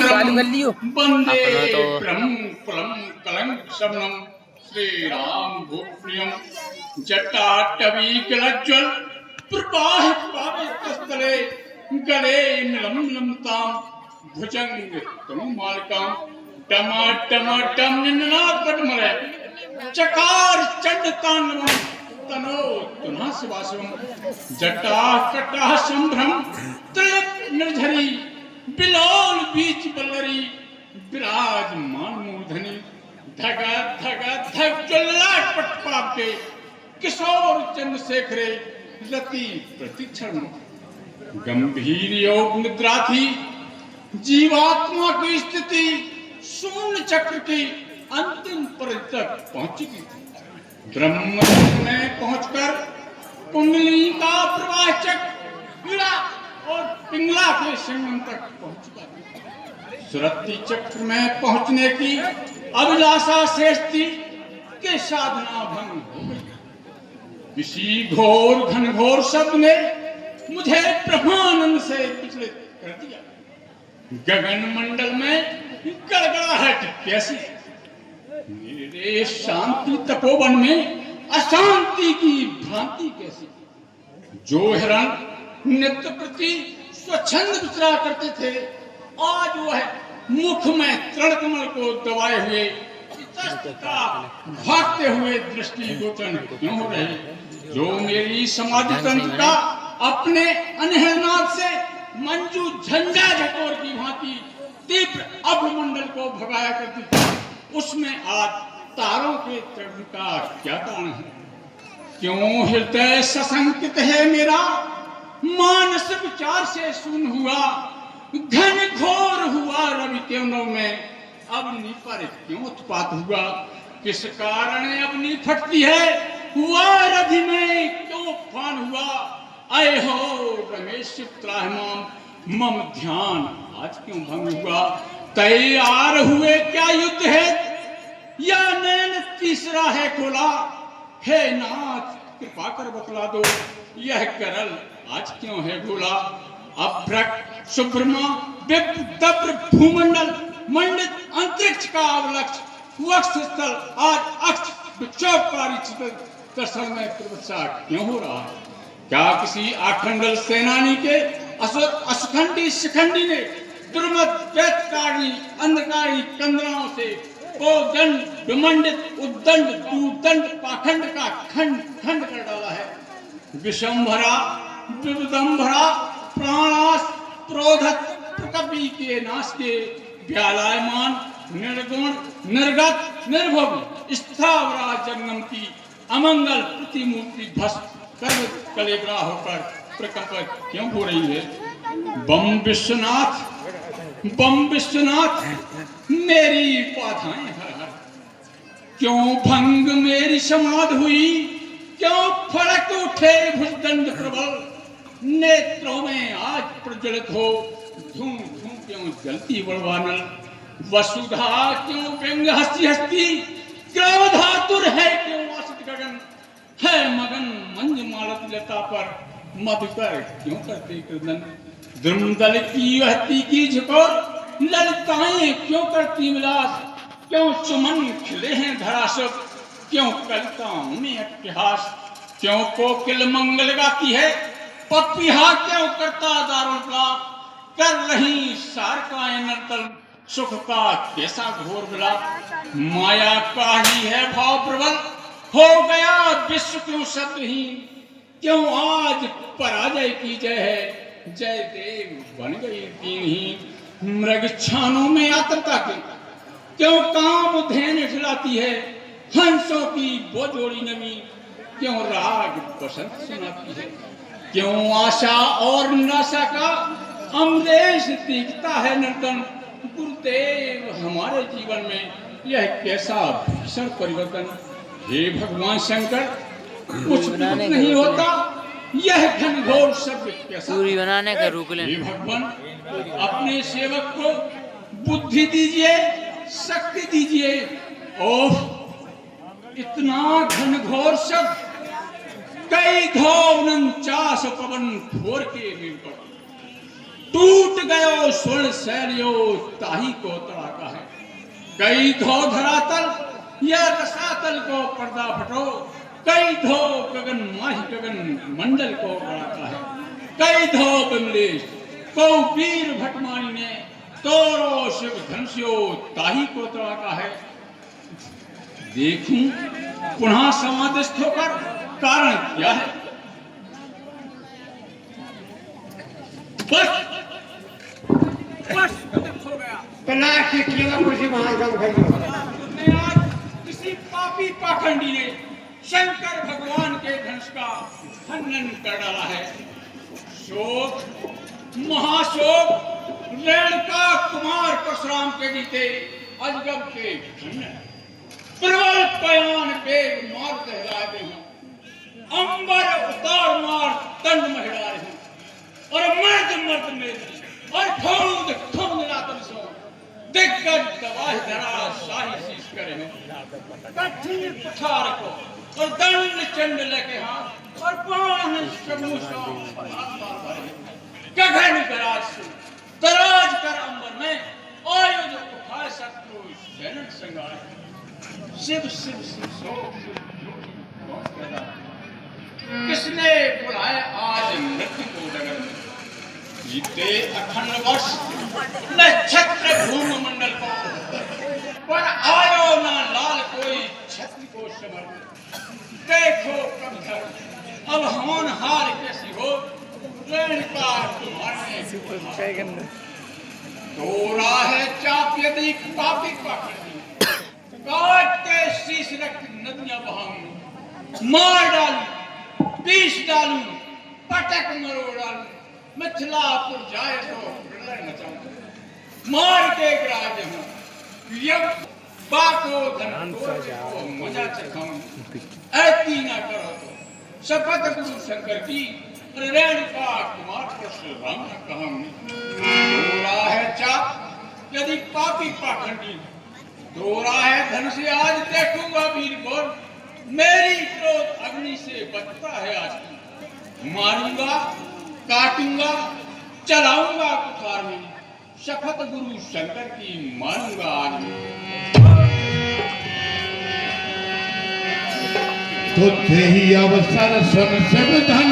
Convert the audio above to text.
चालू कर लियो वंदे अपना तो ब्रह्म फलम कलंक शमनम श्री राम भूप्रियम जटाटवी गलज्वल प्रवाह पावे तस्तले गले मिलम लमताम भुजंग तनुमालकाम टमाटम निन्नाथ पटमले चकार चंडतांडवम तनो तुना शिवाशिवम जटा कटा संभ्रम तिलक निर्झरी बिलोल बीच बल्लरी विराजमान मूर्धनि धगा धगा धग जल्लाट पटपाप के किशोर चंद्रशेखरे रति प्रतिक्षण गंभीर योग निद्रा थी जीवात्मा की स्थिति शून्य चक्र की अंतिम परिधि तक पहुंची थी। ब्रह्म में पहुंचकर कुंडली का प्रवाह चक्र और पिंगला के संगम तक पहुंच चुका था। सुरत्ती चक्र में पहुंचने की अभिलाषा शेष थी कि साधना भंग हो गई। किसी घोर घनघोर शब्द ने मुझे ब्रह्मानंद से विचलित कर दिया। गगन मंडल में गड़गड़ाहट कैसी, मेरे शांति तपोवन में अशांति की भ्रांति कैसी। जो हिरण नित्य प्रति स्वच्छंद विचरा करते थे आज वह मुख में तृणकमल को दबाए हुए भागते हुए दृष्टि गोचर क्यों हो रहे। जो मेरी समाधि तंत्र का अपने अनहनाद से मंजू झंझा झकोर की भांति तीव्र अभमंडल को भगाया करती थी, उसमें आज तारों के चढ़ने का क्या कारण है। क्यों हृदय सशंकित है मेरा, मानस विचार से सुन हुआ, घन घोर हुआ रवि केवनों में अग्नि पर क्यों उत्पात हुआ। किस कारण अग्नि फटती है, हुआ रधि में क्यों फान हुआ। आए हो रमेश त्राहिमाम मम ध्यान आज क्यों भंग हुआ। तैयार हुए क्या युद्ध है या नैन तीसरा है खोला। हे नाथ कृपा कर बतला दो यह करल आज क्यों है भोला। अभ्रक सुभ्रमा विप्र भूमंडल मंडित अंतरिक्ष का अवलक्ष वक्ष स्थल आज अक्ष विक्षोभकारी दर्शन में प्रवसा क्यों हो रहा है। क्या किसी आखंडल सेनानी के असखंडी शिखंडी ने दुर्मत दैत्यकारी अंधकारी कंदराओं से को दंड विमंडित उद्दंड दुदंड पाखंड का खंड खंड कर डाला है। विषंभरा विदंभरा प्राणास प्रोधत प्रकपि के नाश के व्यालायमान निर्गुण निर्गत निर्भव स्थावरा जंगम की अमंगल प्रतिमूर्ति भस्म कर कलेबरा होकर प्रकंपित क्यों हो रही है। बम विश्वनाथ मेरी बाधाएं हर हर क्यों भंग मेरी समाध हुई। क्यों फड़क उठे भुजदंड प्रबल नेत्रों में आज प्रज्वलित हो धूम धूम क्यों जलती बड़वानल। वसुधा क्यों व्यंग हस्ती हस्ती क्रोधातुर है क्यों आसित गगन है मगन मंज मालती लता पर मधुकर क्यों करते क्रदन। द्रुमदल की वह तीखी झकोर ललिताएं क्यों करती विलास। क्यों चुमन खिले हैं धराशक क्यों कविताओं में अट्टहास। क्यों कोकिल मंगल गाती है पपिहा क्यों करता दारुण विलाप। कर रही सारकाएं नर्तन सुख का कैसा घोर विलाप। माया का ही है भाव प्रबल हो गया विश्व क्यों शब्दहीन। क्यों आज पराजय की जय है जय देव बन गई दीनहीन। मृग छानों में आतरता के क्यों काम धेन खिलाती है। हंसों की वो जोड़ी नवी क्यों राग बसंत सुनाती है। क्यों आशा और निराशा का अमरेश दिखता है नर्तन। गुरुदेव हमारे जीवन में यह कैसा भीषण परिवर्तन। हे भगवान शंकर कुछ नहीं होता यह घनघोर शब्द कैसा। पूरी बनाने का रुक ले। हे भगवान अपने सेवक को बुद्धि दीजिए शक्ति दीजिए। ओह इतना घनघोर शब्द कई घोर 49 पवन घोर के मिल पड़ा। टूट गयो स्वर्ण शैलियो ताही को तड़ाका है। कई धो धरातल या रसातल को पर्दा फटो, कई धो गगन माही गगन मंडल को बड़ाता है। कई धो बिमलेश को वीर भटमानी ने तोरो शिव धनुष्यो ताही को तड़ाका है। देखूं पुनः समाधिस्थ होकर कारण क्या है। बस हो गया। तलाश के केला कुर्सी महाजन भाई आज किसी पापी पाखंडी ने शंकर भगवान के धनुष का खंडन कर डाला है। शोक महाशोक रेणुका कुमार परशुराम के जीते अजगब के खंडन प्रबल पयान बेग मार दहलाते हैं। अंबर उतार मार तंड महिला रहे हैं और मर्द मर्द में और ठोंद ठोंद लातन सो दिग्गज दवाह धरा शाही शीश करे हैं। कठिन पठार को और दंड चंड लेके हाथ और बाण शमुषा गगन गराज से तराज कर अंबर में आयुध उठाए शत्रु सैनिक संगार। शिव शिव शिव सो किसने बुलाए आज मृत्यु को डगर में। बीते अखंड वर्ष नक्षत्र भूम मंडल पर आयो ना लाल कोई छत्र को समर। देखो कब अब होन हार कैसी हो रेणुका तुम्हारे तोरा है चाप यदि पापी पाखंडी काट के शीश रक्त नदियां बहाऊं मार डालूं पीस डालूं पटक मरोड़ डालूं मिथिलापुर जाए तो प्रलय मचाऊं मार के गिरा जाऊं यब बाको धन को मजा चखाऊं। ऐसी ना करो तो शपथ गुरु शंकर की रेणुका कुमार परशुराम ने कहा। तोरा है चाप यदि पापी पाखंडी तोरा है धन से आज देखूंगा वीर को मेरी क्रोध अग्नि से बचता है आज। मारूंगा काटूंगा चलाऊंगा कुठार में शपथ गुरु शंकर की मारूंगा आज। तुझे ही अवसर सुन सब धन